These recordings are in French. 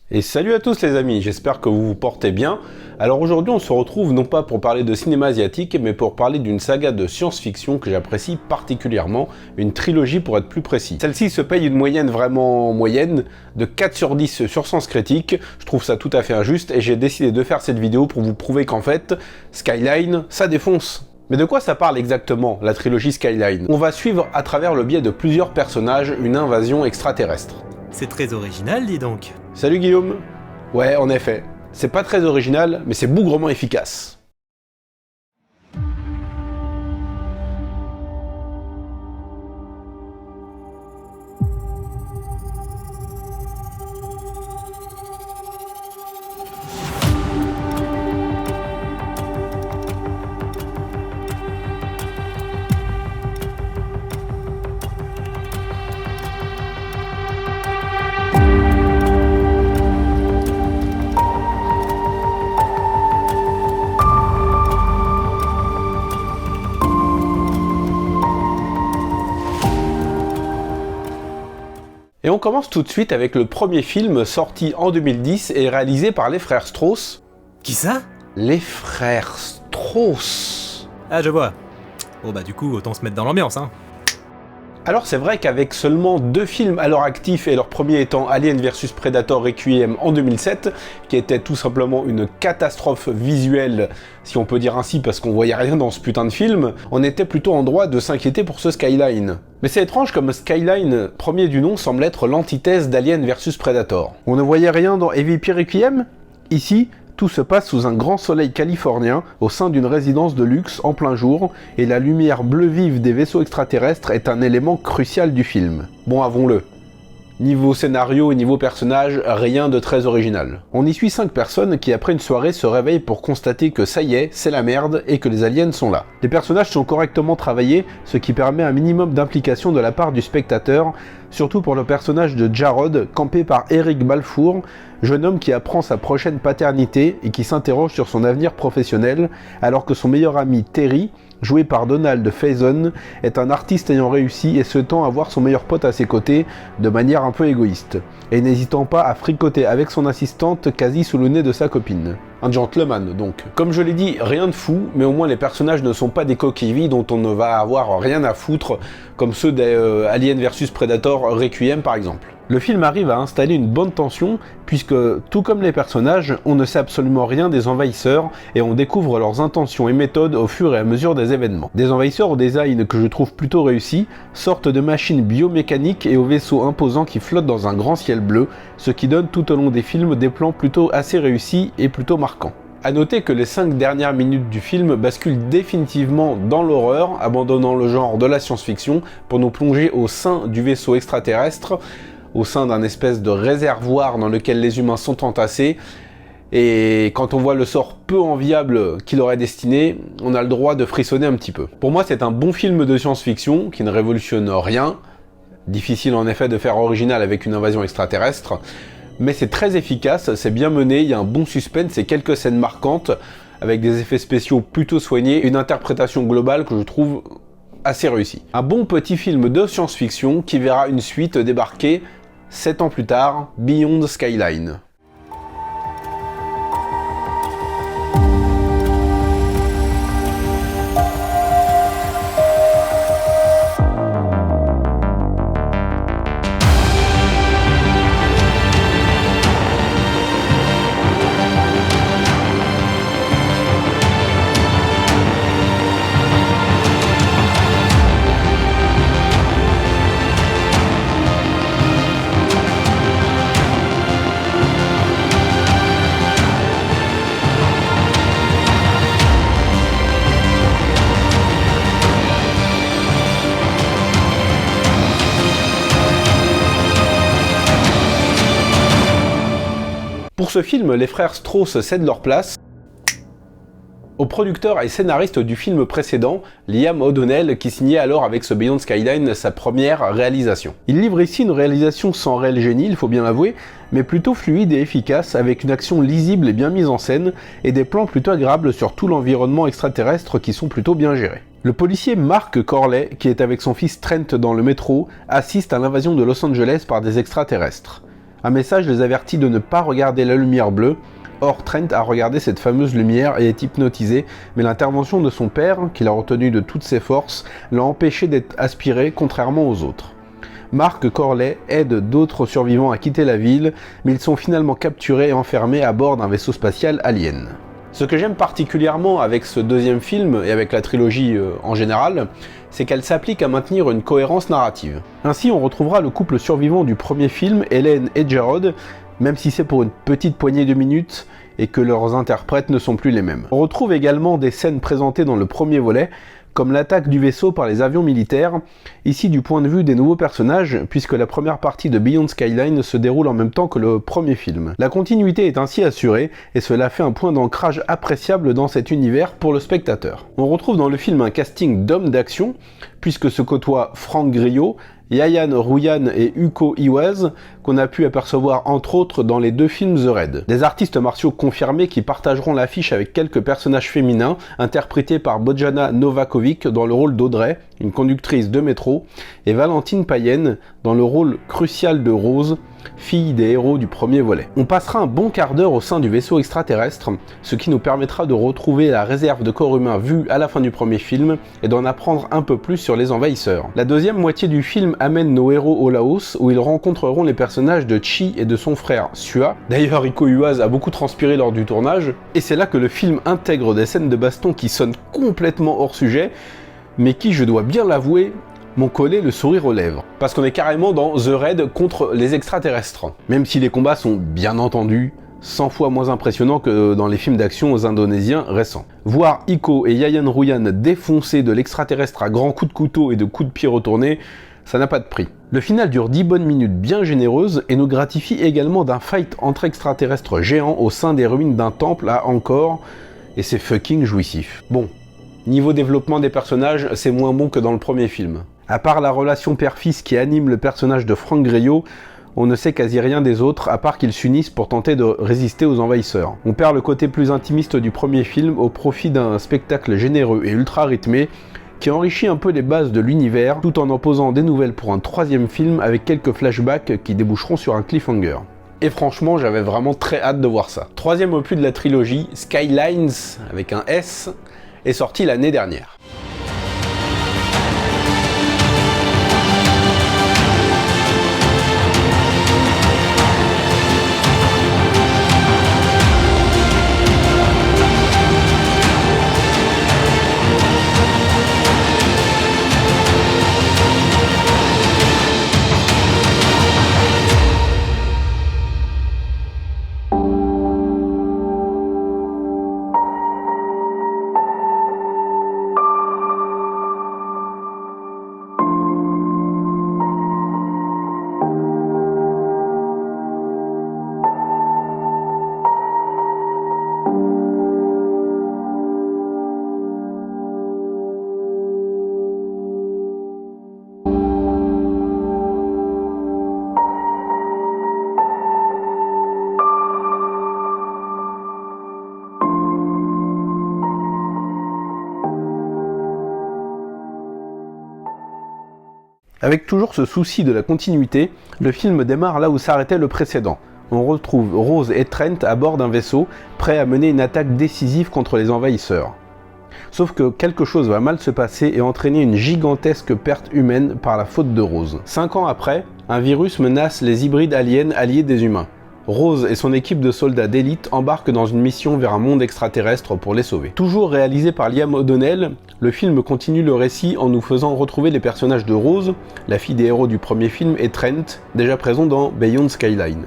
Et salut à tous les amis, j'espère que vous vous portez bien. Alors aujourd'hui on se retrouve non pas pour parler de cinéma asiatique, mais pour parler d'une saga de science-fiction que j'apprécie particulièrement, une trilogie pour être plus précis. Celle-ci se paye une moyenne vraiment moyenne de 4 sur 10 sur Sens Critique, je trouve ça tout à fait injuste et j'ai décidé de faire cette vidéo pour vous prouver qu'en fait, Skyline, ça défonce. Mais de quoi ça parle exactement, la trilogie Skyline? On va suivre à travers le biais de plusieurs personnages une invasion extraterrestre. C'est très original, dis donc. Salut Guillaume. Ouais, en effet. C'est pas très original, mais c'est bougrement efficace. Et on commence tout de suite avec le premier film sorti en 2010 et réalisé par les frères Strauss. Qui ça? Les frères Strauss. Ah, je vois. Bon bah du coup, autant se mettre dans l'ambiance, hein. Alors c'est vrai qu'avec seulement 2 films à leur actif et leur premier étant Alien vs Predator Requiem en 2007, qui était tout simplement une catastrophe visuelle, si on peut dire ainsi parce qu'on voyait rien dans ce putain de film, on était plutôt en droit de s'inquiéter pour ce Skyline. Mais c'est étrange comme Skyline, premier du nom, semble être l'antithèse d'Alien vs Predator. On ne voyait rien dans EVP Requiem? Ici, tout se passe sous un grand soleil californien, au sein d'une résidence de luxe en plein jour, et la lumière bleu vive des vaisseaux extraterrestres est un élément crucial du film. Bon, avouons-le. Niveau scénario et niveau personnage, rien de très original. On y suit 5 personnes qui après une soirée se réveillent pour constater que ça y est, c'est la merde et que les aliens sont là. Les personnages sont correctement travaillés, ce qui permet un minimum d'implication de la part du spectateur, surtout pour le personnage de Jarod, campé par Eric Balfour, jeune homme qui apprend sa prochaine paternité et qui s'interroge sur son avenir professionnel, alors que son meilleur ami Terry, joué par Donald Faison, est un artiste ayant réussi et souhaitant avoir son meilleur pote à ses côtés de manière un peu égoïste, et n'hésitant pas à fricoter avec son assistante quasi sous le nez de sa copine. Un gentleman donc. Comme je l'ai dit, rien de fou, mais au moins les personnages ne sont pas des coquilles vides dont on ne va avoir rien à foutre, comme ceux des Alien vs Predator Requiem par exemple. Le film arrive à installer une bonne tension, puisque, tout comme les personnages, on ne sait absolument rien des envahisseurs, et on découvre leurs intentions et méthodes au fur et à mesure des événements. Des envahisseurs au design que je trouve plutôt réussi, sortent de machines biomécaniques et aux vaisseaux imposants qui flottent dans un grand ciel bleu, ce qui donne tout au long des films des plans plutôt assez réussis et plutôt marquants. A noter que les 5 dernières minutes du film basculent définitivement dans l'horreur, abandonnant le genre de la science-fiction pour nous plonger au sein du vaisseau extraterrestre, au sein d'un espèce de réservoir dans lequel les humains sont entassés, et quand on voit le sort peu enviable qu'il aurait destiné, on a le droit de frissonner un petit peu. Pour moi, c'est un bon film de science-fiction qui ne révolutionne rien, difficile en effet de faire original avec une invasion extraterrestre, mais c'est très efficace, c'est bien mené, il y a un bon suspense et quelques scènes marquantes, avec des effets spéciaux plutôt soignés, une interprétation globale que je trouve assez réussie. Un bon petit film de science-fiction qui verra une suite débarquer 7 ans plus tard, Beyond Skyline. Pour ce film, les frères Strauss cèdent leur place au producteur et scénariste du film précédent, Liam O'Donnell, qui signait alors avec ce Beyond Skyline sa première réalisation. Il livre ici une réalisation sans réel génie, il faut bien l'avouer, mais plutôt fluide et efficace, avec une action lisible et bien mise en scène, et des plans plutôt agréables sur tout l'environnement extraterrestre qui sont plutôt bien gérés. Le policier Mark Corley, qui est avec son fils Trent dans le métro, assiste à l'invasion de Los Angeles par des extraterrestres. Un message les avertit de ne pas regarder la lumière bleue. Or, Trent a regardé cette fameuse lumière et est hypnotisé, mais l'intervention de son père, qu'il a retenu de toutes ses forces, l'a empêché d'être aspiré, contrairement aux autres. Mark Corley aide d'autres survivants à quitter la ville, mais ils sont finalement capturés et enfermés à bord d'un vaisseau spatial alien. Ce que j'aime particulièrement avec ce deuxième film, et avec la trilogie en général, c'est qu'elle s'applique à maintenir une cohérence narrative. Ainsi, on retrouvera le couple survivant du premier film, Helen et Jarrod, même si c'est pour une petite poignée de minutes et que leurs interprètes ne sont plus les mêmes. On retrouve également des scènes présentées dans le premier volet, comme l'attaque du vaisseau par les avions militaires, ici du point de vue des nouveaux personnages, puisque la première partie de Beyond Skyline se déroule en même temps que le premier film. La continuité est ainsi assurée, et cela fait un point d'ancrage appréciable dans cet univers pour le spectateur. On retrouve dans le film un casting d'hommes d'action, puisque se côtoient Frank Grillo, Yayan Ruyan et Uko Iwaz, qu'on a pu apercevoir entre autres dans les deux films The Raid. Des artistes martiaux confirmés qui partageront l'affiche avec quelques personnages féminins, interprétés par Bojana Novakovic dans le rôle d'Audrey, une conductrice de métro, et Valentine Payenne dans le rôle crucial de Rose, fille des héros du premier volet. On passera un bon quart d'heure au sein du vaisseau extraterrestre, ce qui nous permettra de retrouver la réserve de corps humains vue à la fin du premier film et d'en apprendre un peu plus sur les envahisseurs. La deuxième moitié du film amène nos héros au Laos où ils rencontreront les personnages de Chi et de son frère Sua. D'ailleurs, Iko Uwaz a beaucoup transpiré lors du tournage, et c'est là que le film intègre des scènes de baston qui sonnent complètement hors sujet, mais qui, je dois bien l'avouer, m'ont collé le sourire aux lèvres. Parce qu'on est carrément dans The Raid contre les extraterrestres. Même si les combats sont bien entendu 100 fois moins impressionnants que dans les films d'action indonésiens récents. Voir Iko et Yayan Ruyan défoncer de l'extraterrestre à grands coups de couteau et de coups de pied retournés, ça n'a pas de prix. Le final dure 10 bonnes minutes bien généreuses et nous gratifie également d'un fight entre extraterrestres géants au sein des ruines d'un temple à Angkor, et c'est fucking jouissif. Bon, niveau développement des personnages, c'est moins bon que dans le premier film. À part la relation père-fils qui anime le personnage de Frank Grillo, on ne sait quasi rien des autres à part qu'ils s'unissent pour tenter de résister aux envahisseurs. On perd le côté plus intimiste du premier film au profit d'un spectacle généreux et ultra rythmé qui enrichit un peu les bases de l'univers tout en posant des nouvelles pour un troisième film avec quelques flashbacks qui déboucheront sur un cliffhanger. Et franchement, j'avais vraiment très hâte de voir ça. Troisième opus de la trilogie, Skylines, avec un S, est sorti l'année dernière. Avec toujours ce souci de la continuité, le film démarre là où s'arrêtait le précédent. On retrouve Rose et Trent à bord d'un vaisseau, prêts à mener une attaque décisive contre les envahisseurs. Sauf que quelque chose va mal se passer et entraîner une gigantesque perte humaine par la faute de Rose. 5 ans après, un virus menace les hybrides aliens alliés des humains. Rose et son équipe de soldats d'élite embarquent dans une mission vers un monde extraterrestre pour les sauver. Toujours réalisé par Liam O'Donnell, le film continue le récit en nous faisant retrouver les personnages de Rose, la fille des héros du premier film, et Trent, déjà présents dans Beyond Skyline.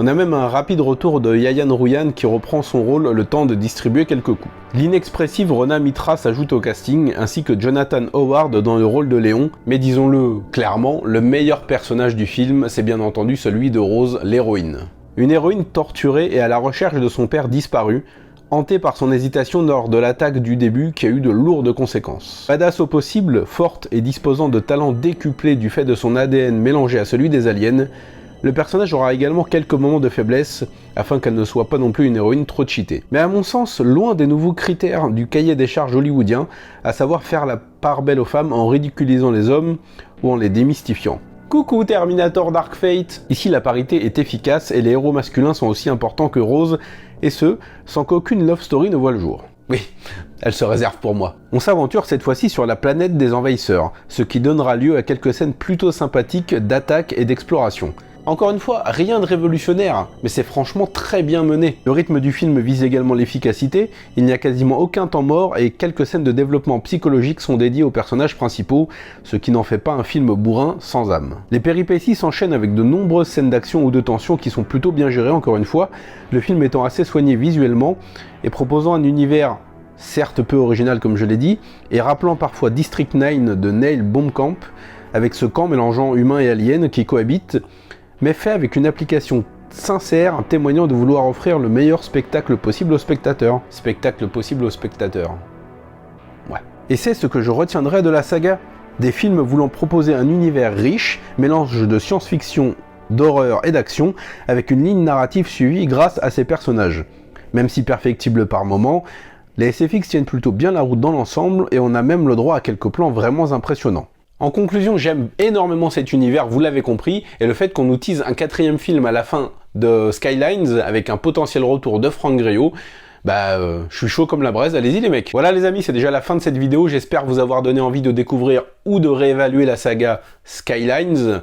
On a même un rapide retour de Yayan Ruyan qui reprend son rôle le temps de distribuer quelques coups. L'inexpressive Rona Mitra s'ajoute au casting, ainsi que Jonathan Howard dans le rôle de Léon, mais disons-le clairement, le meilleur personnage du film, c'est bien entendu celui de Rose, l'héroïne. Une héroïne torturée et à la recherche de son père disparu, hantée par son hésitation lors de l'attaque du début qui a eu de lourdes conséquences. Badass au possible, forte et disposant de talents décuplés du fait de son ADN mélangé à celui des aliens, le personnage aura également quelques moments de faiblesse, afin qu'elle ne soit pas non plus une héroïne trop cheatée. Mais à mon sens, loin des nouveaux critères du cahier des charges hollywoodien, à savoir faire la part belle aux femmes en ridiculisant les hommes ou en les démystifiant. Coucou Terminator Dark Fate. Ici la parité est efficace et les héros masculins sont aussi importants que Rose, et ce, sans qu'aucune love story ne voit le jour. Oui, elle se réserve pour moi. On s'aventure cette fois-ci sur la planète des envahisseurs, ce qui donnera lieu à quelques scènes plutôt sympathiques d'attaque et d'exploration. Encore une fois, rien de révolutionnaire, mais c'est franchement très bien mené. Le rythme du film vise également l'efficacité, il n'y a quasiment aucun temps mort et quelques scènes de développement psychologique sont dédiées aux personnages principaux, ce qui n'en fait pas un film bourrin sans âme. Les péripéties s'enchaînent avec de nombreuses scènes d'action ou de tension qui sont plutôt bien gérées encore une fois, le film étant assez soigné visuellement et proposant un univers certes peu original comme je l'ai dit, et rappelant parfois District 9 de Neil Blomkamp, avec ce camp mélangeant humains et aliens qui cohabitent, mais fait avec une application sincère témoignant de vouloir offrir le meilleur spectacle possible aux spectateurs. Spectacle possible aux spectateurs. Ouais. Et c'est ce que je retiendrai de la saga. Des films voulant proposer un univers riche, mélange de science-fiction, d'horreur et d'action, avec une ligne narrative suivie grâce à ses personnages. Même si perfectibles par moments, les SFX tiennent plutôt bien la route dans l'ensemble et on a même le droit à quelques plans vraiment impressionnants. En conclusion, j'aime énormément cet univers, vous l'avez compris, et le fait qu'on nous tease un 4e film à la fin de Skylines avec un potentiel retour de Franck Grillo, je suis chaud comme la braise, allez-y les mecs. Voilà les amis, c'est déjà la fin de cette vidéo, j'espère vous avoir donné envie de découvrir ou de réévaluer la saga Skylines.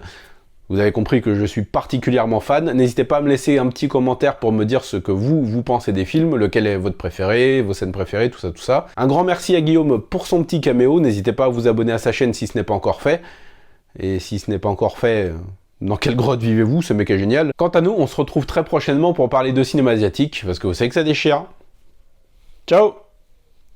Vous avez compris que je suis particulièrement fan. N'hésitez pas à me laisser un petit commentaire pour me dire ce que vous pensez des films, lequel est votre préféré, vos scènes préférées, tout ça, tout ça. Un grand merci à Guillaume pour son petit caméo. N'hésitez pas à vous abonner à sa chaîne si ce n'est pas encore fait. Et si ce n'est pas encore fait, dans quelle grotte vivez-vous? Ce mec est génial. Quant à nous, on se retrouve très prochainement pour parler de cinéma asiatique, parce que vous savez que ça déchire. Ciao!